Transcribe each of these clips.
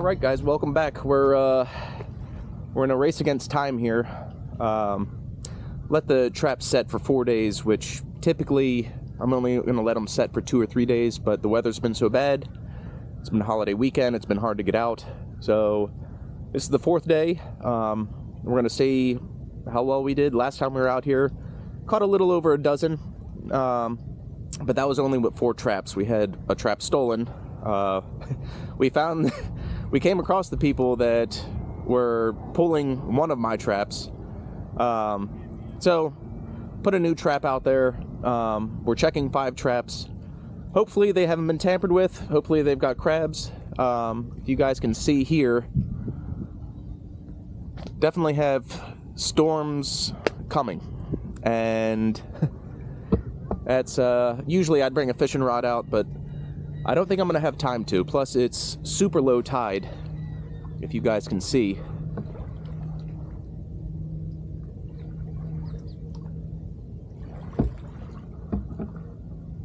Alright guys, welcome back. We're in a race against time here. Let the trap set for 4 days, which typically I'm only going to let them set for 2 or 3 days, but the weather's been so bad. It's been a holiday weekend, it's been hard to get out. So this is the 4th day. We're going to see how well we did. Last time we were out here, caught a little over a dozen, but that was only with 4 traps. We had a trap stolen. We came across the people that were pulling one of my traps. So put a new trap out there. We're checking 5 traps. Hopefully they haven't been tampered with. Hopefully they've got crabs. If you guys can see here, definitely have storms coming, and that's usually I'd bring a fishing rod out, but I don't think I'm gonna have time to. Plus it's super low tide, if you guys can see.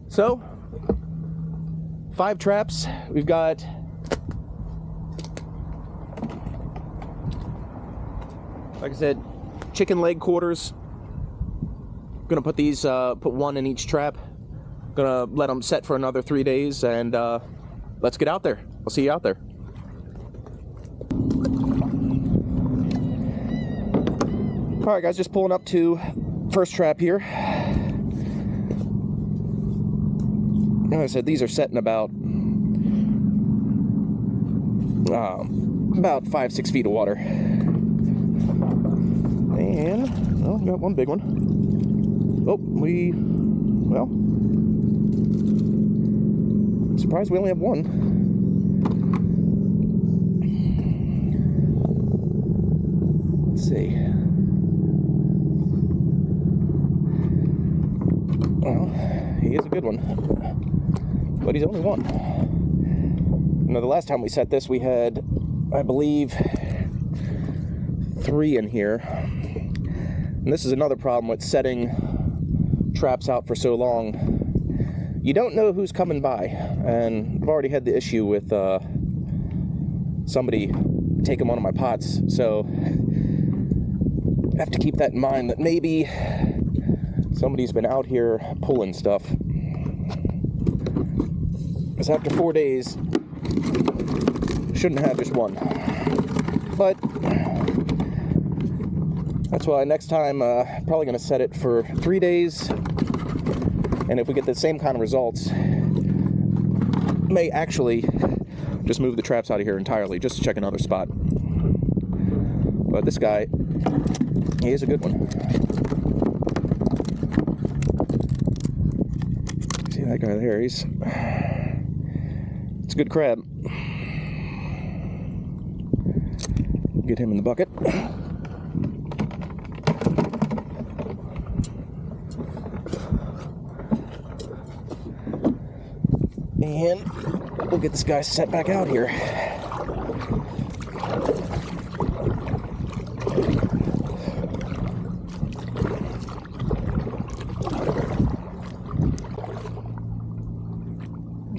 So 5 traps. We've got like I said, chicken leg quarters. Gonna put these, put 1 in each trap. Gonna let them set for another 3 days, and let's get out there. I'll see you out there. All right, guys, just pulling up to first trap here. Like I said, these are set in about 5-6 feet of water. And, well, got one big one. Oh, well, I'm surprised we only have one. Let's see. Well, he is a good one, but he's only one. Now, the last time we set this, we had, I believe, 3 in here. And this is another problem with setting traps out for so long. You don't know who's coming by, and I've already had the issue with somebody taking one of my pots, so I have to keep that in mind, that maybe somebody's been out here pulling stuff. Because after 4 days, shouldn't have just one. But that's why next time, probably going to set it for 3 days. And if we get the same kind of results, may actually just move the traps out of here entirely, just to check another spot. But this guy, he is a good one. See that guy there? It's a good crab. Get him in the bucket. And we'll get this guy set back out here.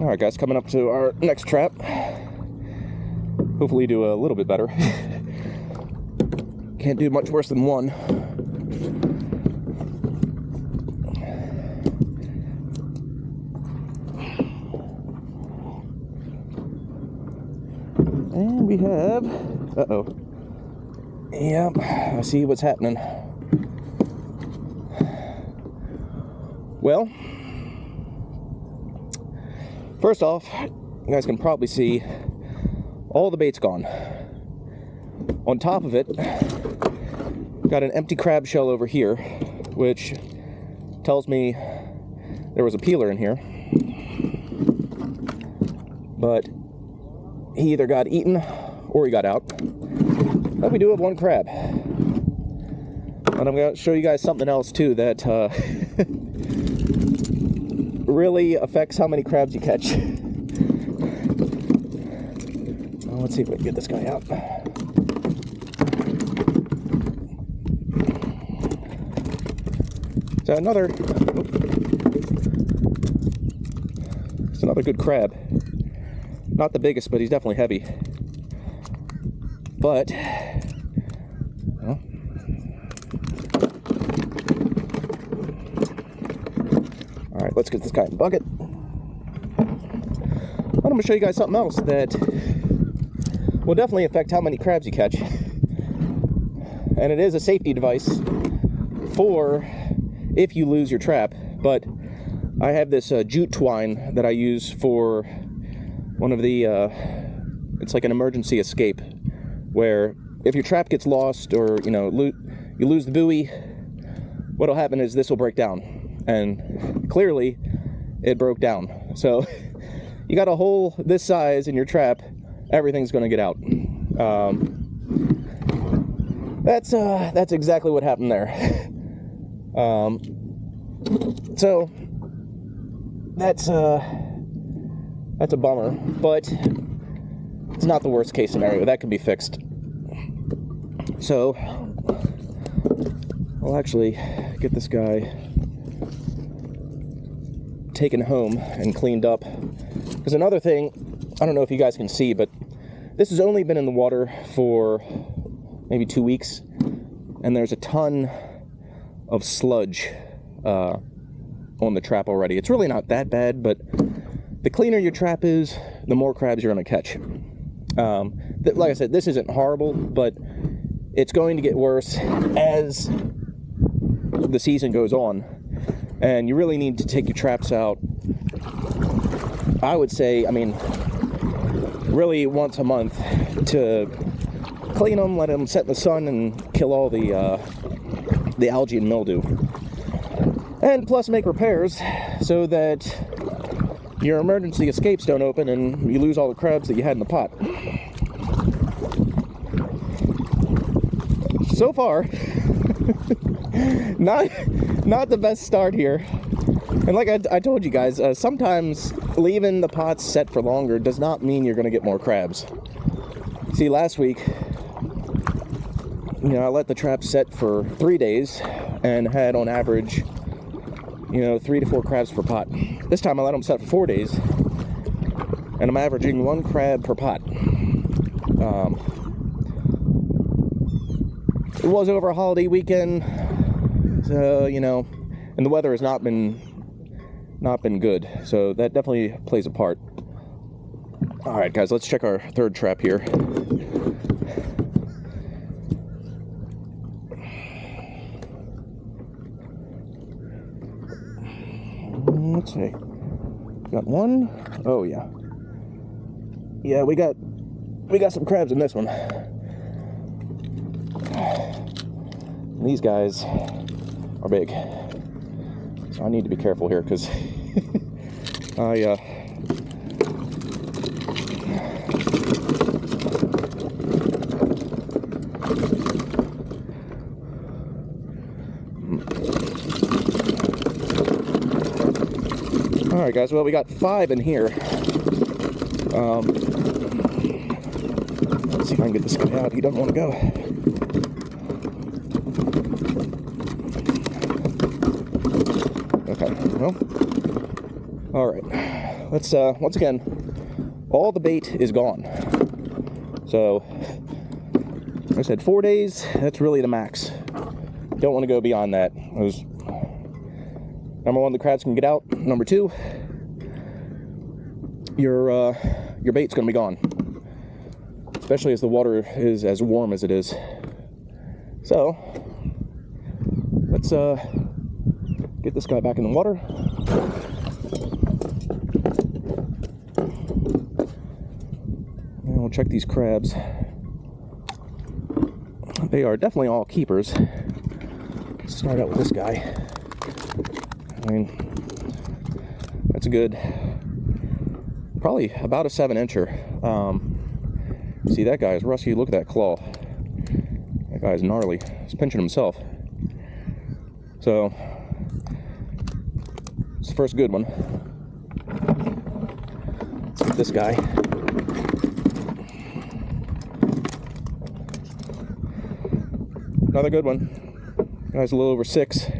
Alright guys, coming up to our next trap. Hopefully do a little bit better. Can't do much worse than 1. And we have, yep, I see what's happening. Well, first off, you guys can probably see all the bait's gone. On top of it, got an empty crab shell over here, which tells me there was a peeler in here. But he either got eaten or he got out. But we do have 1 crab. And I'm going to show you guys something else too that really affects how many crabs you catch. Well, let's see if we can get this guy out. So it's another good crab. Not the biggest, but he's definitely heavy. But well, all right, let's get this guy in the bucket. I'm going to show you guys something else that will definitely affect how many crabs you catch. And it is a safety device for if you lose your trap. But I have this jute twine that I use for one of the, it's like an emergency escape, where if your trap gets lost or, you know, you lose the buoy, what'll happen is this will break down. And clearly, it broke down. So you got a hole this size in your trap, everything's going to get out. That's exactly what happened there. So that's a bummer, but it's not the worst case scenario. That can be fixed. So I'll actually get this guy taken home and cleaned up. Because another thing, I don't know if you guys can see, but this has only been in the water for maybe 2 weeks, and there's a ton of sludge on the trap already. It's really not that bad, but the cleaner your trap is, the more crabs you're going to catch. Like I said, this isn't horrible, but it's going to get worse as the season goes on, and you really need to take your traps out, I would say, I mean, really once a month to clean them, let them set in the sun, and kill all the algae and mildew. And plus make repairs so that your emergency escapes don't open and you lose all the crabs that you had in the pot. So far, not the best start here. And like I told you guys, sometimes leaving the pots set for longer does not mean you're going to get more crabs. See, last week, you know, I let the trap set for 3 days and had on average, you know, 3 to 4 crabs per pot. This time I let them set for 4 days, and I'm averaging 1 crab per pot. It was over a holiday weekend, so, you know, and the weather has not been good, so that definitely plays a part. All right, guys, let's check our third trap here. Let's see. Got one. Oh yeah. Yeah, we got some crabs in this one. These guys are big, so I need to be careful here because Alright guys, well, we got 5 in here. Let's see if I can get this guy out. He doesn't want to go. Okay, well, alright. Let's, once again, all the bait is gone. So, like I said, 4 days, that's really the max. Don't want to go beyond that. Number 1, the crabs can get out. Number 2, your bait's gonna be gone, especially as the water is as warm as it is. So let's get this guy back in the water. And we'll check these crabs. They are definitely all keepers. Let's start out with this guy. I mean, that's a good, probably about a 7-incher. See, that guy is rusty. Look at that claw. That guy's gnarly. He's pinching himself. So, it's the first good one. Let's get this guy. Another good one. Guy's a little over 6.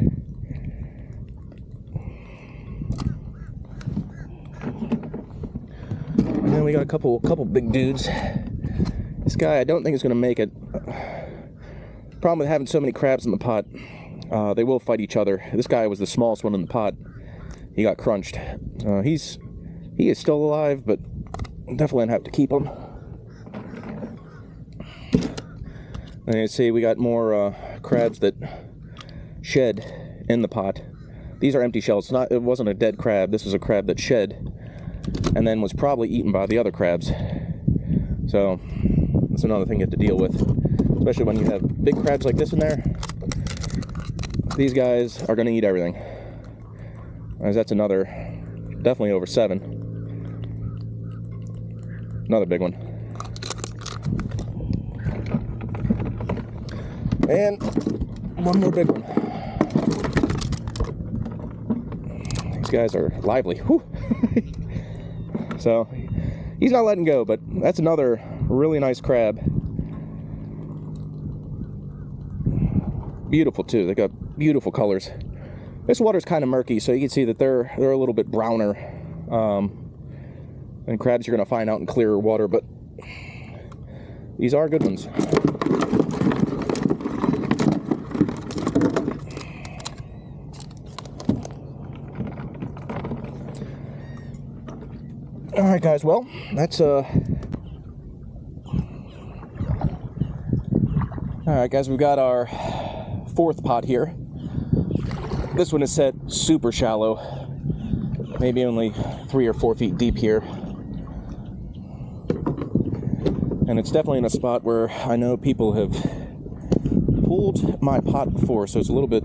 And then we got a couple big dudes. This guy, I don't think is going to make it. Problem with having so many crabs in the pot, they will fight each other. This guy was the smallest one in the pot. He got crunched. He is still alive, but definitely gonna have to keep him. And you see, we got more crabs that shed in the pot. These are empty shells. It wasn't a dead crab. This was a crab that shed and then was probably eaten by the other crabs. So that's another thing you have to deal with, especially when you have big crabs like this in there. These guys are going to eat everything. As that's another, definitely over 7. Another big one. And one more big one. These guys are lively. Whew. So he's not letting go, but that's another really nice crab. Beautiful too. They got beautiful colors. This water's kind of murky, so you can see that they're a little bit browner. And crabs you're going to find out in clearer water, but these are good ones. All right, guys. Well, that's all right, guys. We've got our 4th pot here. This one is set super shallow, maybe only 3 or 4 feet deep here. And it's definitely in a spot where I know people have pulled my pot before, so it's a little bit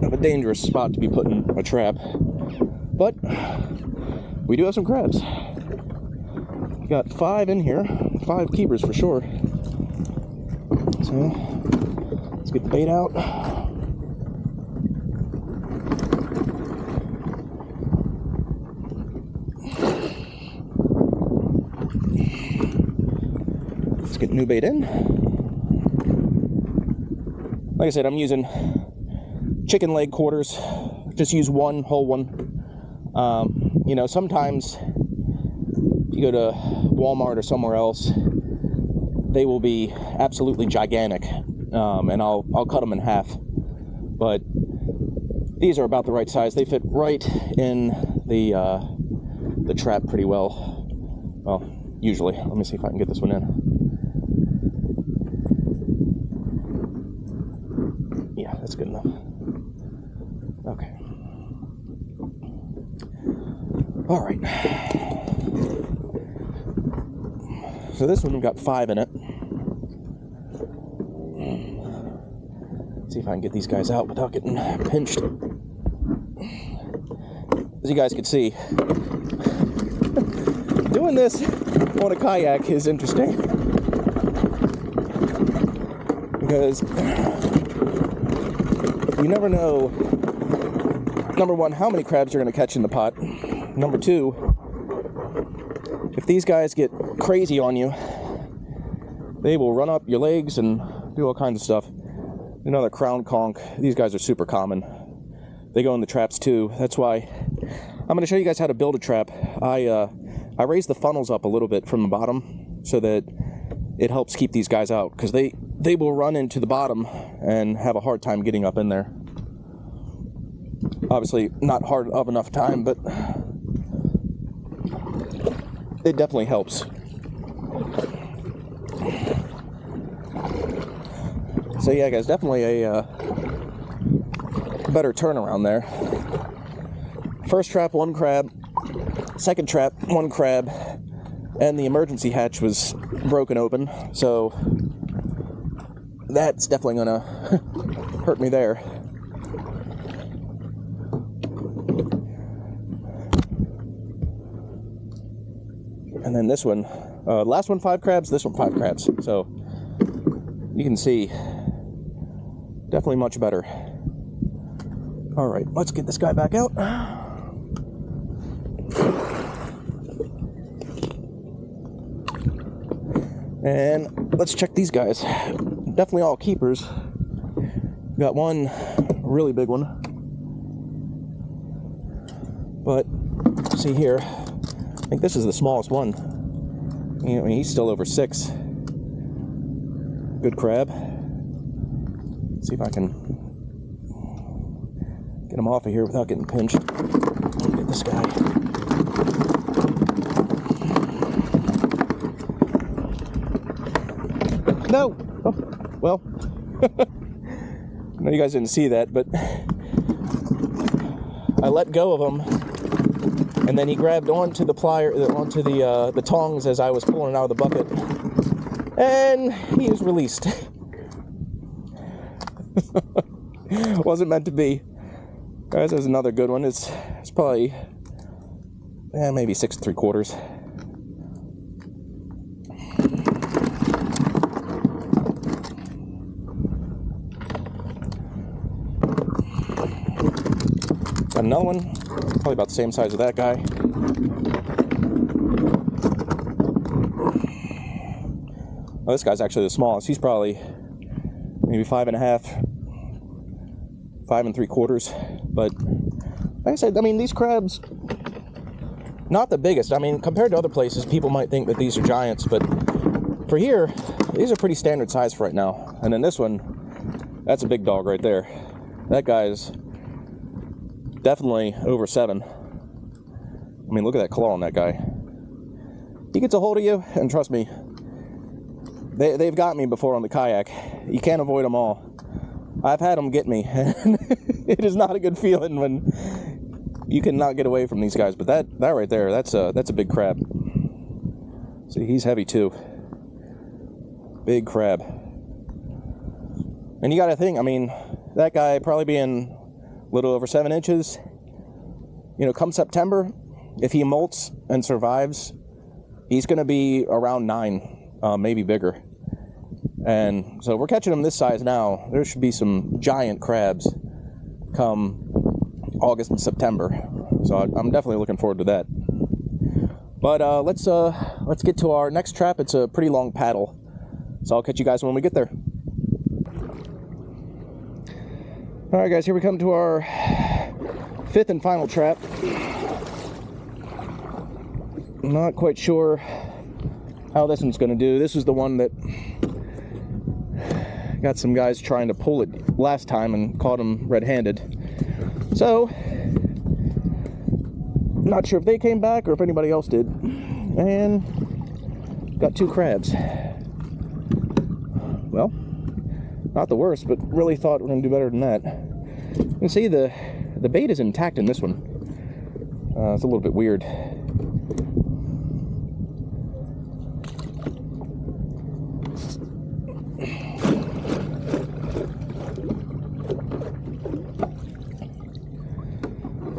of a dangerous spot to be putting a trap. But we do have some crabs. We got 5 in here, 5 keepers for sure. So let's get the bait out. Get new bait in. Like I said, I'm using chicken leg quarters. Just use one whole one. You know, sometimes you go to Walmart or somewhere else, they will be absolutely gigantic, and I'll cut them in half. But these are about the right size. They fit right in the trap pretty well. Well, usually. Let me see if I can get this one in. That's good enough. Okay. All right. So this one, we've got 5 in it. Let's see if I can get these guys out without getting pinched. As you guys can see, doing this on a kayak is interesting. Because you never know, number one, how many crabs you're going to catch in the pot. Number 2, if these guys get crazy on you, they will run up your legs and do all kinds of stuff. Another crown conch. These guys are super common. They go in the traps too. That's why I'm going to show you guys how to build a trap. I raise the funnels up a little bit from the bottom so that it helps keep these guys out, because they will run into the bottom and have a hard time getting up in there. Obviously not hard of enough time, but it definitely helps. So yeah, guys, definitely a better turnaround there. First trap, 1 crab. Second trap, 1 crab. And the emergency hatch was broken open, so that's definitely gonna hurt me there. And then this one, last one 5 crabs, this one 5 crabs. So you can see, definitely much better. All right, let's get this guy back out. And let's check these guys. Definitely all keepers. Got one really big one. But see here, I think this is the smallest one. I mean, he's still over 6. Good crab. Let's see if I can get him off of here without getting pinched. Look at this guy. No! Oh, well, I know you guys didn't see that, but I let go of him, and then he grabbed onto the onto the tongs as I was pulling it out of the bucket, and he was released. Wasn't meant to be. Guys, there's another good one. It's probably maybe 6 3/4. Got another one, probably about the same size as that guy. Oh, this guy's actually the smallest. He's probably maybe 5 3/4. But like I said, I mean, these crabs, not the biggest. I mean, compared to other places, people might think that these are giants, but for here, these are pretty standard size for right now. And then this one, that's a big dog right there. That guy's definitely over 7. I mean, look at that claw on that guy. He gets a hold of you, and trust me, they've got me before on the kayak. You can't avoid them all. I've had them get me, and it is not a good feeling when you cannot get away from these guys. But that right there, that's a big crab. See, he's heavy too. Big crab. And you got to think, I mean, that guy probably being a little over 7 inches. You know, come September, if he molts and survives, he's going to be around 9, maybe bigger. And so we're catching them this size now. There should be some giant crabs come August and September. So I'm definitely looking forward to that. But let's get to our next trap. It's a pretty long paddle. So I'll catch you guys when we get there. All right, guys, here we come to our 5th and final trap. I'm not quite sure how this one's going to do. This is the one that got some guys trying to pull it last time and caught them red-handed. So, not sure if they came back or if anybody else did. And got 2 crabs. Well, not the worst, but really thought we're going to do better than that. You can see the bait is intact in this one. It's a little bit weird.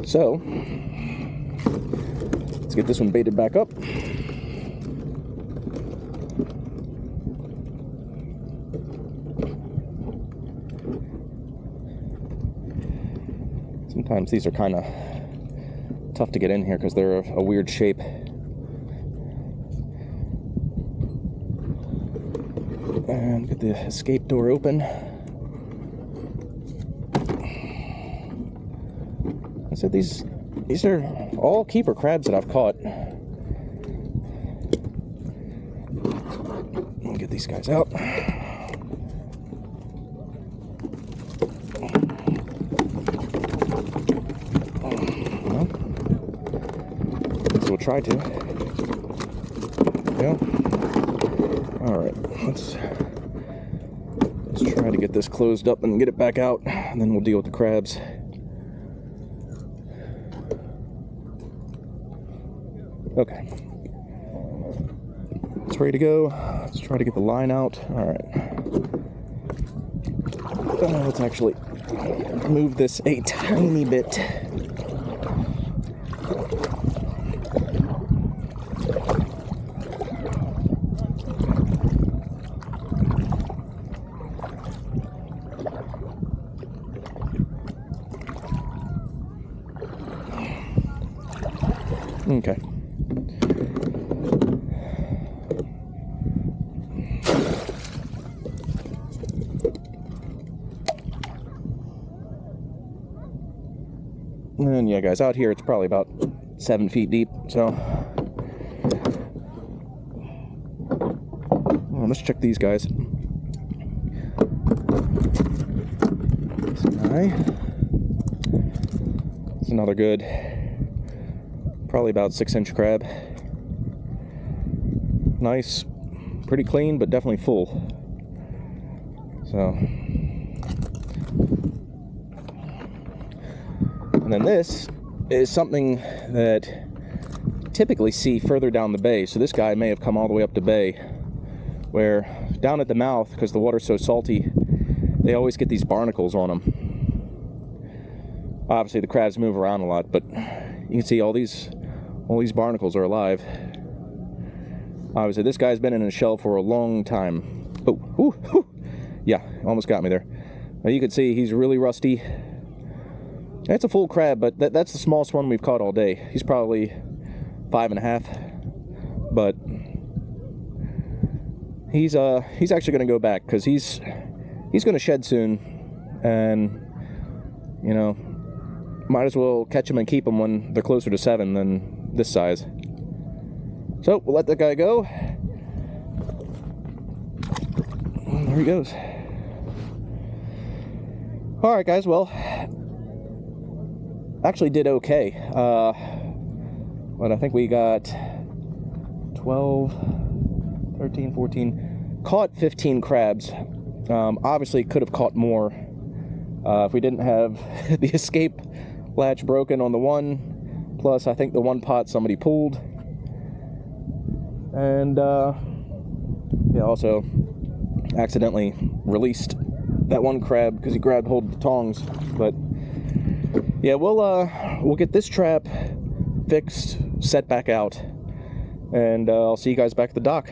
So, let's get this one baited back up. Sometimes these are kind of tough to get in here because they're a weird shape. And get the escape door open. I said these are all keeper crabs that I've caught. Let me get these guys out. Well, we'll try to. Yeah. All right. Let's try to get this closed up and get it back out, and then we'll deal with the crabs. Okay, it's ready to go. Let's try to get the line out. All right. Let's actually move this a tiny bit. Okay. And yeah, guys, out here it's probably about 7 feet deep, so well, let's check these guys. guy. It's another good, probably about 6-inch crab. Nice, pretty clean, but definitely full. So, and then this is something that you typically see further down the bay. So this guy may have come all the way up the bay, where down at the mouth, because the water's so salty, they always get these barnacles on them. Obviously the crabs move around a lot, but you can see all these barnacles are alive. Obviously this guy's been in a shell for a long time. Oh, ooh, ooh. Yeah, almost got me there. Now you can see he's really rusty. That's a full crab, but that's the smallest one we've caught all day. He's probably 5.5, but he's actually going to go back because he's going to shed soon, and you know, might as well catch him and keep him when they're closer to 7 than this size. So we'll let that guy go. There he goes. All right, guys. Well, actually did okay. But I think we got 12, 13, 14, caught 15 crabs. Obviously could have caught more if we didn't have the escape latch broken on the one, plus I think the one pot somebody pulled, and yeah, also accidentally released that one crab because he grabbed hold of the tongs. But yeah, we'll get this trap fixed, set back out, and I'll see you guys back at the dock.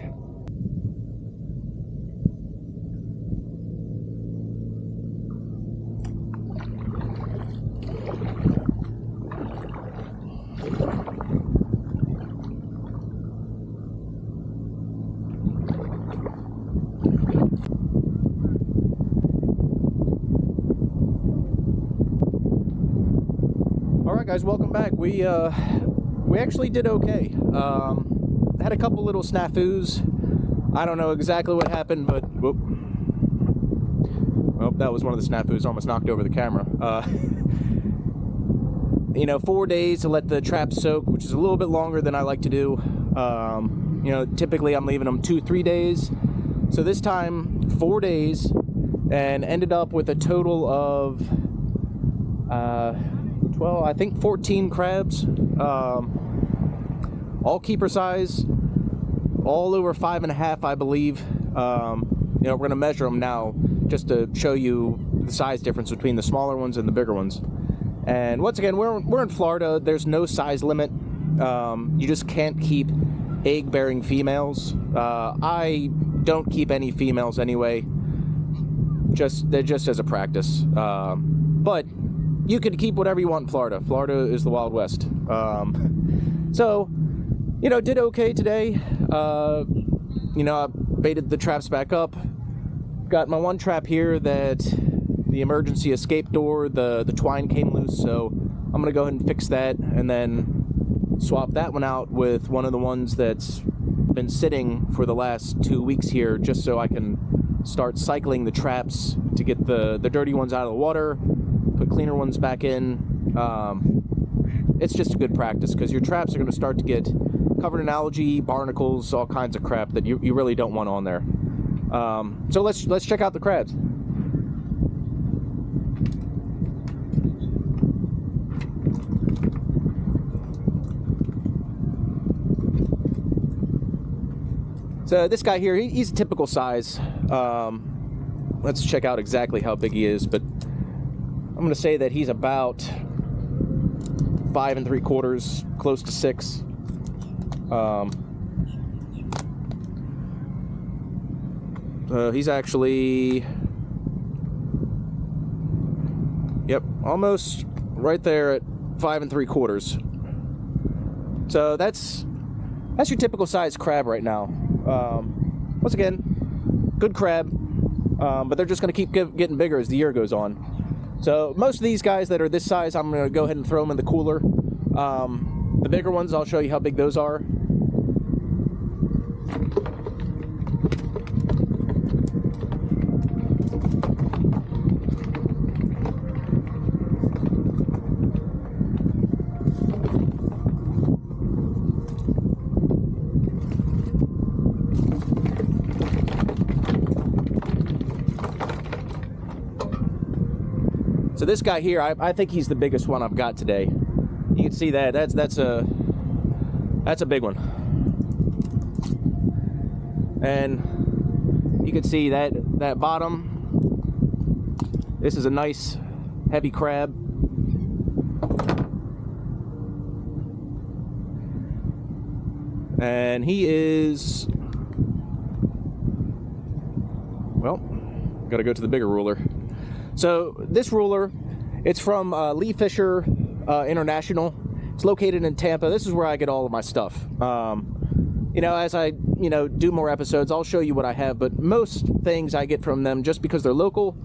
Alright guys, welcome back. We actually did okay. Had a couple little snafus. I don't know exactly what happened, but whoop. Well, that was one of the snafus, almost knocked over the camera. You know, 4 days to let the trap soak, which is a little bit longer than I like to do. You know, typically I'm leaving them 2-3 days. So this time, 4 days, and ended up with a total of 12, I think 14 crabs, all keeper size, all over 5.5, I believe. You know, we're going to measure them now just to show you the size difference between the smaller ones and the bigger ones. And once again, we're in Florida. There's no size limit. You just can't keep egg-bearing females. I don't keep any females anyway. They're just as a practice. But you can keep whatever you want in Florida. Florida is the Wild West. So, you know, did okay today. You know, I baited the traps back up. Got my one trap here that the emergency escape door, the twine came loose, so I'm gonna go ahead and fix that and then swap that one out with one of the ones that's been sitting for the last 2 weeks here, just so I can start cycling the traps to get the dirty ones out of the water, put cleaner ones back in. It's just a good practice because your traps are going to start to get covered in algae, barnacles, all kinds of crap that you really don't want on there. So let's check out the crabs. So this guy here, he's a typical size. Let's check out exactly how big he is, but I'm going to say that he's about 5 3/4, close to 6. He's actually, yep, almost right there at 5 3/4. So that's your typical size crab right now. Once again, good crab, but they're just going to keep getting bigger as the year goes on. So most of these guys that are this size, I'm going to go ahead and throw them in the cooler. The bigger ones, I'll show you how big those are. So this guy here, I think he's the biggest one I've got today. You can see that. That's a big one. And you can see that bottom. This is a nice heavy crab. And he is, well, gotta go to the bigger ruler. So this ruler, it's from Lee Fisher International. It's located in Tampa. This is where I get all of my stuff. You know, as I, do more episodes, I'll show you what I have, but most things I get from them just because they're local.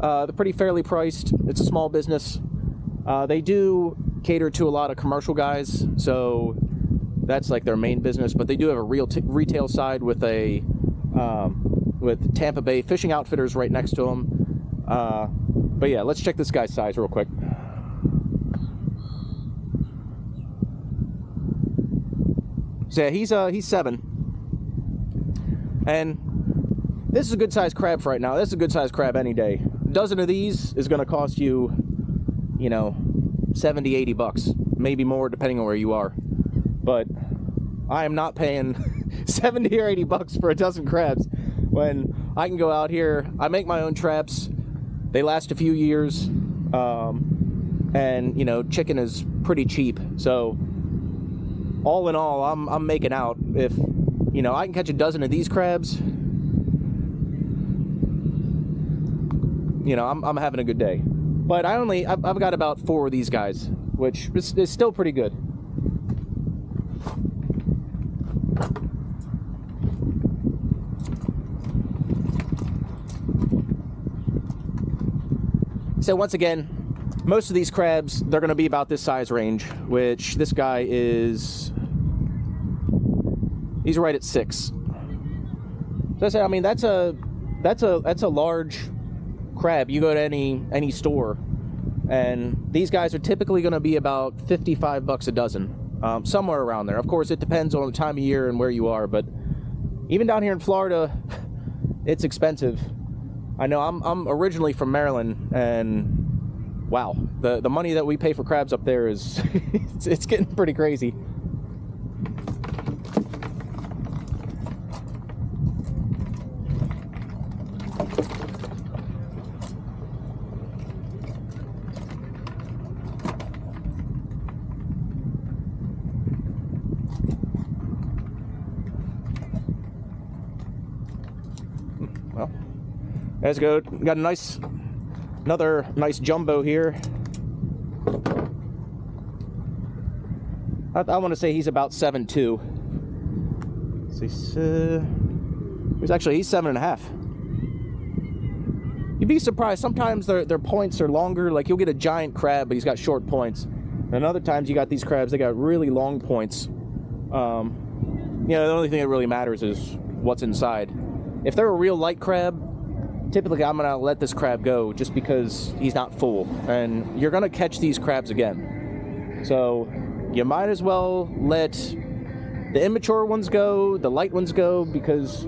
They're pretty fairly priced. It's a small business. They do cater to a lot of commercial guys, so that's like their main business, but they do have a real retail side with with Tampa Bay Fishing Outfitters right next to them. But yeah, let's check this guy's size real quick. So yeah, he's 7, and this is a good sized crab for right now. This is a good sized crab any day. A dozen of these is going to cost you, 70, 80 bucks, maybe more depending on where you are. But I am not paying 70 or 80 bucks for a dozen crabs when I can go out here. I make my own traps. They last a few years, and chicken is pretty cheap. So all in all, I'm making out. If I can catch a dozen of these crabs, I'm having a good day. But I've got about 4 of these guys, which is still pretty good. So once again, most of these crabs, they're going to be about this size range, which this guy he's right at 6. So I said, that's a large crab. You go to any store, and these guys are typically going to be about 55 bucks a dozen, somewhere around there. Of course, it depends on the time of year and where you are, but even down here in Florida, it's expensive. I know I'm originally from Maryland, and wow, the money that we pay for crabs up there is it's getting pretty crazy. Well, let's go. Got another nice jumbo here. I want to say he's about 7'2". He's 7.5. You'd be surprised. Sometimes their points are longer. Like, you'll get a giant crab, but he's got short points. And other times you got these crabs, they got really long points. The only thing that really matters is what's inside. If they're a real light crab, typically I'm gonna let this crab go just because he's not full, and you're gonna catch these crabs again. So you might as well let the immature ones go, the light ones go, because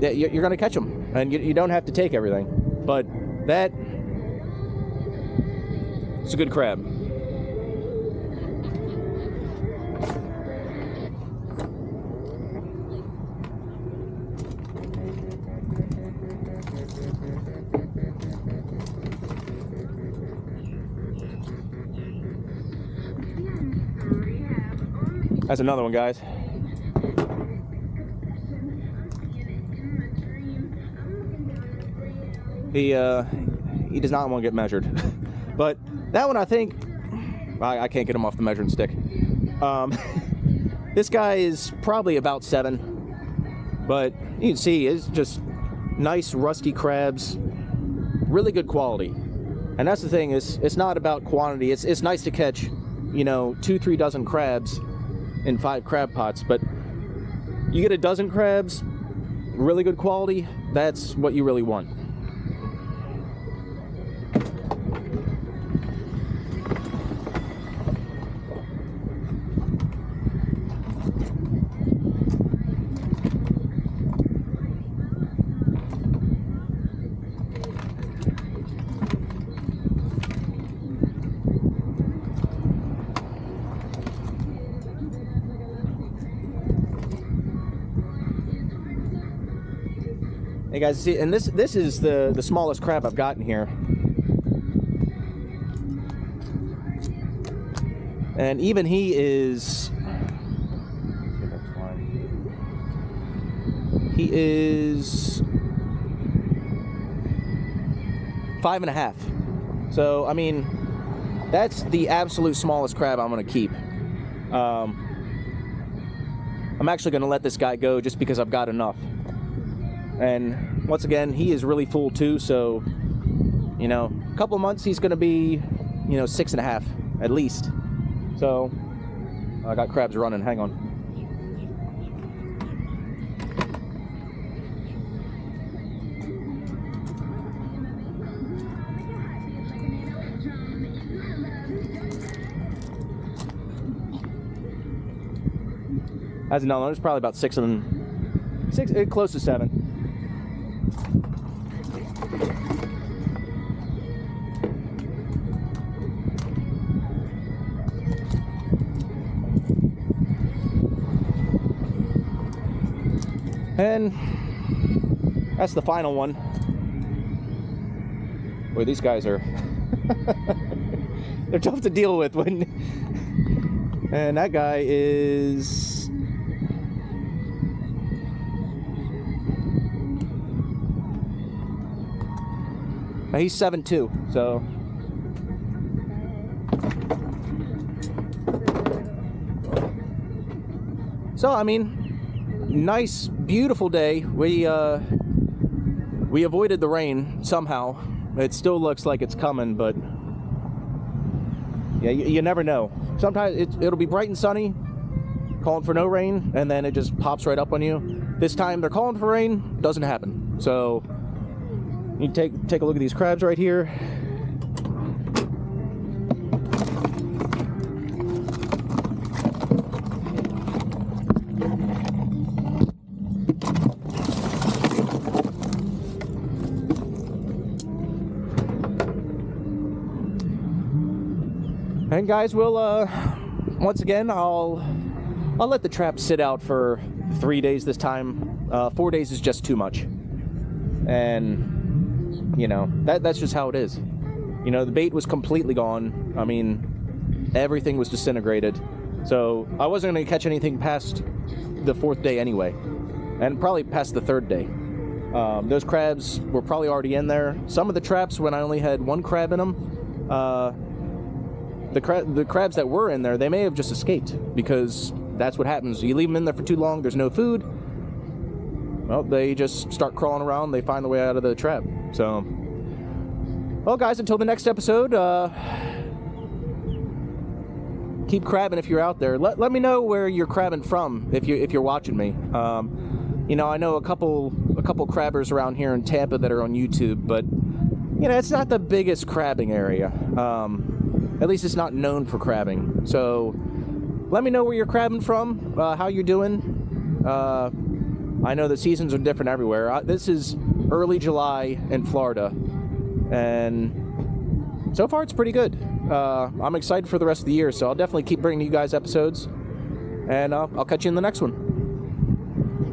you're gonna catch them, and you don't have to take everything. But it's a good crab. That's another one, guys. He does not want to get measured. But that one, I think, I can't get him off the measuring stick. This guy is probably about 7, but you can see it's just nice rusty crabs, really good quality. And that's the thing, is it's not about quantity. It's nice to catch, 2-3 dozen crabs in 5 crab pots, but you get a dozen crabs, really good quality, that's what you really want. Hey guys, see, and this is the smallest crab I've gotten here. And even he is... He is 5.5. So, I mean, that's the absolute smallest crab I'm going to keep. I'm actually going to let this guy go just because I've got enough. And once again, he is really full too, so, you know, a couple of months he's going to be, you know, 6.5 at least. So, I got crabs running, hang on. That's another one. It's probably about 6, close to 7. And that's the final one. Boy, these guys are they're tough to deal with when. And that guy is he's 7'2", so I mean, nice, beautiful day. We avoided the rain somehow. It still looks like it's coming, but yeah, you never know. Sometimes it'll be bright and sunny, calling for no rain, and then it just pops right up on you. This time they're calling for rain, doesn't happen. So you take a look at these crabs right here. And guys, we'll once again I'll let the trap sit out for 3 days this time. 4 days is just too much. And you know, that's just how it is. You know, the bait was completely gone. I mean, everything was disintegrated. So I wasn't going to catch anything past the 4th day anyway, and probably past the 3rd day. Those crabs were probably already in there. Some of the traps, when I only had 1 crab in them, the crabs that were in there, they may have just escaped, because that's what happens. You leave them in there for too long, there's no food. Well, they just start crawling around, they find the way out of the trap. So, well guys, until the next episode, keep crabbing if you're out there. Let me know where you're crabbing from if you're watching me. You know, I know a couple crabbers around here in Tampa that are on YouTube, but you know, it's not the biggest crabbing area. At least it's not known for crabbing. So let me know where you're crabbing from, how you're doing. I know the seasons are different everywhere. This is early July in Florida, and so far it's pretty good. I'm excited for the rest of the year, so I'll definitely keep bringing you guys episodes, and I'll catch you in the next one.